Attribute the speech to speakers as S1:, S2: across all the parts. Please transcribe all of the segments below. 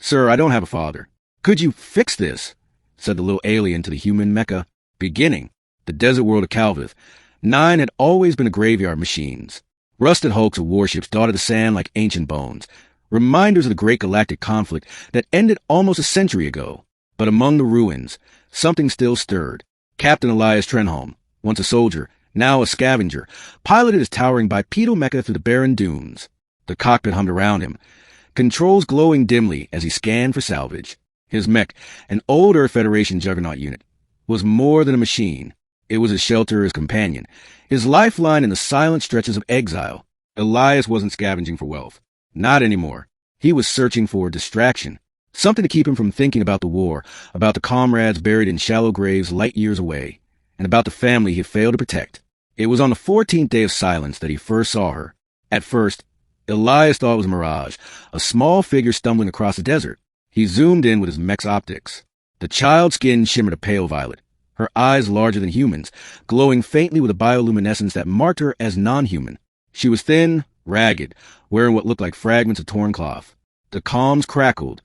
S1: Sir, I don't have a father. Could you fix this? Said the little alien to the human mecha. Beginning, the desert world of Calvith. 9 had always been a graveyard of machines. Rusted hulks of warships dotted the sand like ancient bones. Reminders of the great galactic conflict that ended almost a century ago. But among the ruins, something still stirred. Captain Elias Trenholm, once a soldier, now a scavenger, piloted his towering bipedal mecha through the barren dunes. The cockpit hummed around him, controls glowing dimly as he scanned for salvage. His mech, an old Earth Federation juggernaut unit, was more than a machine. It was his shelter, his companion, his lifeline in the silent stretches of exile. Elias wasn't scavenging for wealth. Not anymore. He was searching for distraction. Something to keep him from thinking about the war, about the comrades buried in shallow graves light years away, and about the family he had failed to protect. It was on the 14th day of silence that he first saw her. At first, Elias thought it was a mirage, a small figure stumbling across the desert. He zoomed in with his mech's optics. The child's skin shimmered a pale violet, her eyes larger than humans, glowing faintly with a bioluminescence that marked her as non-human. She was thin, ragged, wearing what looked like fragments of torn cloth. The comms crackled,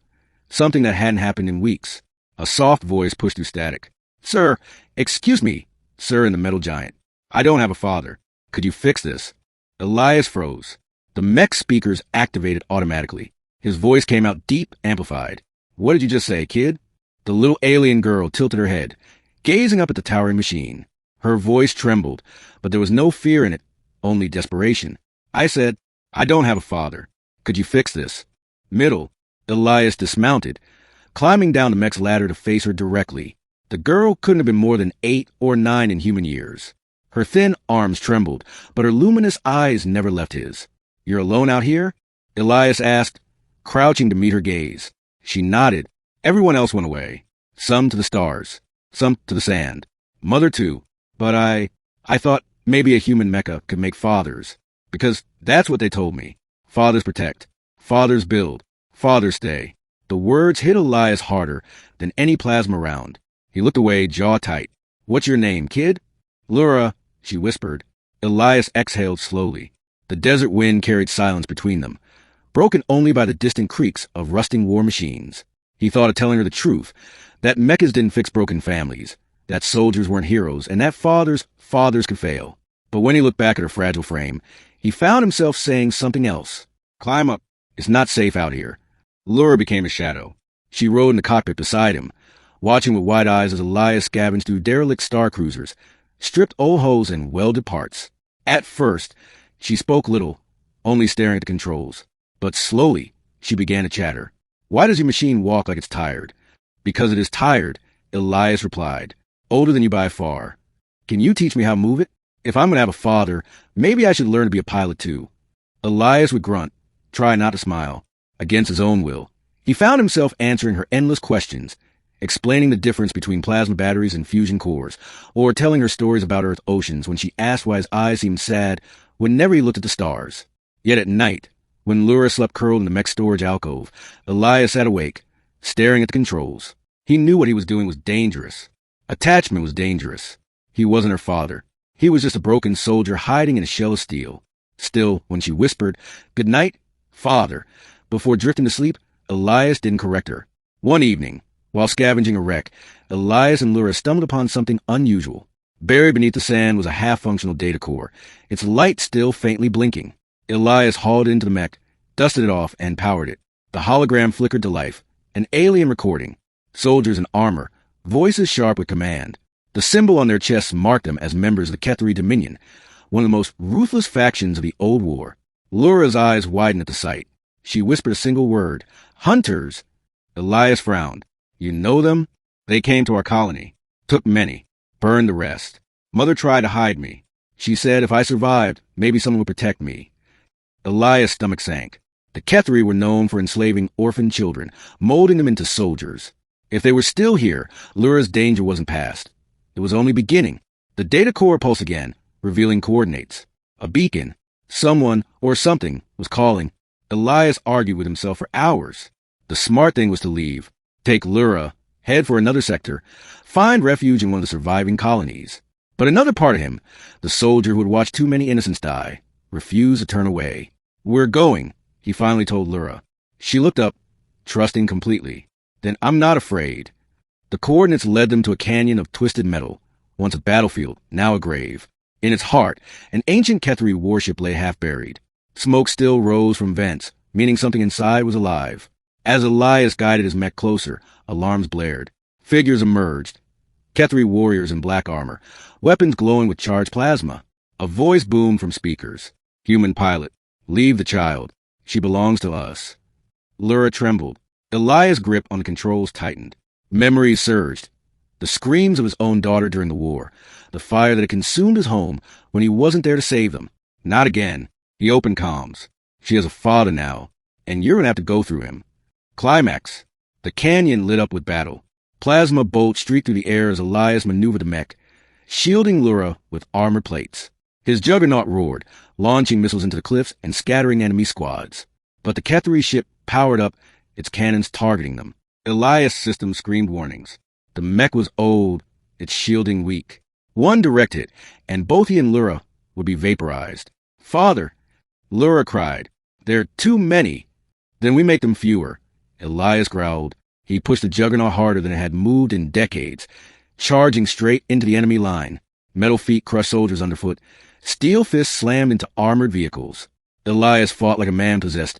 S1: something that hadn't happened in weeks. A soft voice pushed through static. Sir, excuse me, sir in the metal giant. I don't have a father. Could you fix this? Elias froze. The mech speakers activated automatically. His voice came out deep, amplified. What did you just say, kid? The little alien girl tilted her head, gazing up at the towering machine. Her voice trembled, but there was no fear in it, only desperation. I said, I don't have a father. Could you fix this? Middle. Elias dismounted, climbing down the mech's ladder to face her directly. The girl couldn't have been more than 8 or 9 in human years. Her thin arms trembled, but her luminous eyes never left his. You're alone out here? Elias asked, crouching to meet her gaze. She nodded. Everyone else went away. Some to the stars, some to the sand. Mother too. But I thought maybe a human mecha could make fathers. Because that's what they told me. Fathers protect. Fathers build. Fathers stay. The words hit Elias harder than any plasma round. He looked away, jaw tight. What's your name, kid? Lura, she whispered. Elias exhaled slowly. The desert wind carried silence between them, broken only by the distant creaks of rusting war machines. He thought of telling her the truth, that mechas didn't fix broken families, that soldiers weren't heroes, and that fathers could fail. But when he looked back at her fragile frame, he found himself saying something else. Climb up. It's not safe out here. Lura became a shadow. She rode in the cockpit beside him, watching with wide eyes as Elias scavenged through derelict star cruisers, stripped old hulls and welded parts. At first, she spoke little, only staring at the controls. But slowly, she began to chatter. Why does your machine walk like it's tired? Because it is tired, Elias replied. Older than you by far. Can you teach me how to move it? If I'm going to have a father, maybe I should learn to be a pilot too. Elias would grunt, try not to smile. Against his own will, he found himself answering her endless questions, explaining the difference between plasma batteries and fusion cores, or telling her stories about Earth oceans when she asked why his eyes seemed sad whenever he looked at the stars. Yet at night, when Lura slept curled in the mech storage alcove, Elias sat awake, staring at the controls. He knew what he was doing was dangerous. Attachment was dangerous. He wasn't her father. He was just a broken soldier hiding in a shell of steel. Still, when she whispered, "Good night, father," before drifting to sleep, Elias didn't correct her. One evening, while scavenging a wreck, Elias and Lura stumbled upon something unusual. Buried beneath the sand was a half-functional data core, its light still faintly blinking. Elias hauled it into the mech, dusted it off, and powered it. The hologram flickered to life, an alien recording. Soldiers in armor, voices sharp with command. The symbol on their chests marked them as members of the Kethari Dominion, one of the most ruthless factions of the old war. Lura's eyes widened at the sight. She whispered a single word, "Hunters." Elias frowned. You know them? They came to our colony. Took many. Burned the rest. Mother tried to hide me. She said if I survived, maybe someone would protect me. Elias' stomach sank. The Kethari were known for enslaving orphan children, molding them into soldiers. If they were still here, Lura's danger wasn't past. It was only beginning. The data core pulsed again, revealing coordinates. A beacon. Someone, or something, was calling. Elias argued with himself for hours. The smart thing was to leave. Take Lura, head for another sector, find refuge in one of the surviving colonies. But another part of him, the soldier who had watched too many innocents die, refused to turn away. We're going, he finally told Lura. She looked up, trusting completely. Then I'm not afraid. The coordinates led them to a canyon of twisted metal, once a battlefield, now a grave. In its heart, an ancient Kethri warship lay half-buried. Smoke still rose from vents, meaning something inside was alive. As Elias guided his mech closer, alarms blared. Figures emerged. Kethri warriors in black armor, weapons glowing with charged plasma. A voice boomed from speakers. Human pilot, leave the child. She belongs to us. Lura trembled. Elias' grip on the controls tightened. Memories surged. The screams of his own daughter during the war. The fire that had consumed his home when he wasn't there to save them. Not again. He opened comms. She has a father now, and you're going to have to go through him. Climax. The canyon lit up with battle. Plasma bolts streaked through the air as Elias maneuvered the mech, shielding Lura with armor plates. His juggernaut roared, launching missiles into the cliffs and scattering enemy squads. But the Kethri ship powered up, its cannons targeting them. Elias' system screamed warnings. The mech was old, its shielding weak. One direct hit, and both he and Lura would be vaporized. Father, Lura cried, there are too many. Then we make them fewer. Elias growled. He pushed the juggernaut harder than it had moved in decades, charging straight into the enemy line. Metal feet crushed soldiers underfoot. Steel fists slammed into armored vehicles. Elias fought like a man possessed.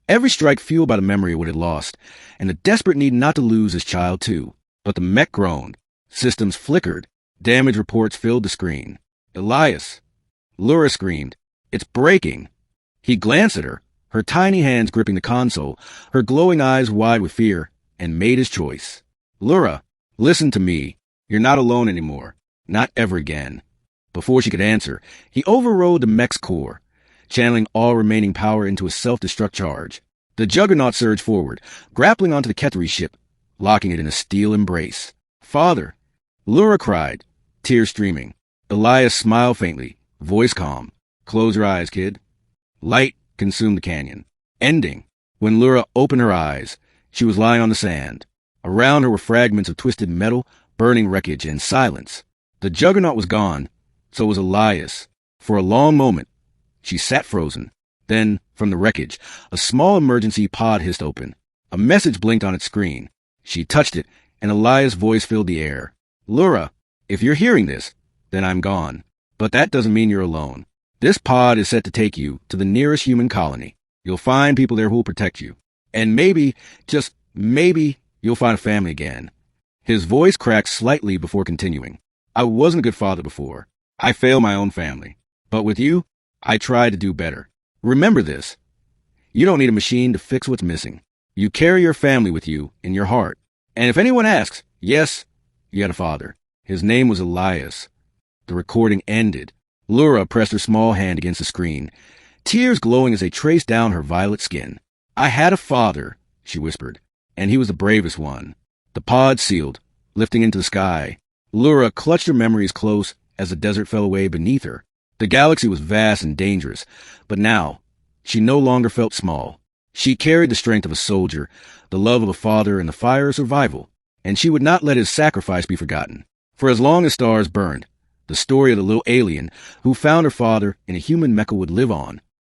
S1: Every strike fueled by the memory of what it lost, and the desperate need not to lose his child too. But the mech groaned. Systems flickered. Damage reports filled the screen. Elias. Lura screamed. It's breaking. He glanced at her, her tiny hands gripping the console, her glowing eyes wide with fear, and made his choice. Lura, listen to me. You're not alone anymore. Not ever again. Before she could answer, he overrode the mech's core, channeling all remaining power into a self-destruct charge. The juggernaut surged forward, grappling onto the Kethri ship, locking it in a steel embrace. Father! Lura cried, tears streaming. Elias smiled faintly, voice calm. Close your eyes, kid. Light consumed the canyon. Ending. When Lura opened her eyes, she was lying on the sand. Around her were fragments of twisted metal, burning wreckage, and silence. The juggernaut was gone, so was Elias. For a long moment, she sat frozen. Then, from the wreckage, a small emergency pod hissed open. A message blinked on its screen. She touched it, and Elias' voice filled the air. Lura, if you're hearing this, then I'm gone. But that doesn't mean you're alone. This pod is set to take you to the nearest human colony. You'll find people there who will protect you. And maybe, just maybe, you'll find a family again. His voice cracked slightly before continuing. I wasn't a good father before. I failed my own family. But with you, I tried to do better. Remember this. You don't need a machine to fix what's missing. You carry your family with you in your heart. And if anyone asks, yes, you had a father. His name was Elias. The recording ended. Lura pressed her small hand against the screen, tears glowing as they traced down her violet skin. I had a father, she whispered, and he was the bravest one. The pod sealed, lifting into the sky. Lura clutched her memories close as the desert fell away beneath her. The galaxy was vast and dangerous, but now she no longer felt small. She carried the strength of a soldier, the love of a father, and the fire of survival, and she would not let his sacrifice be forgotten. For as long as stars burned, the story of the little alien who found her father in a human mecha would live on,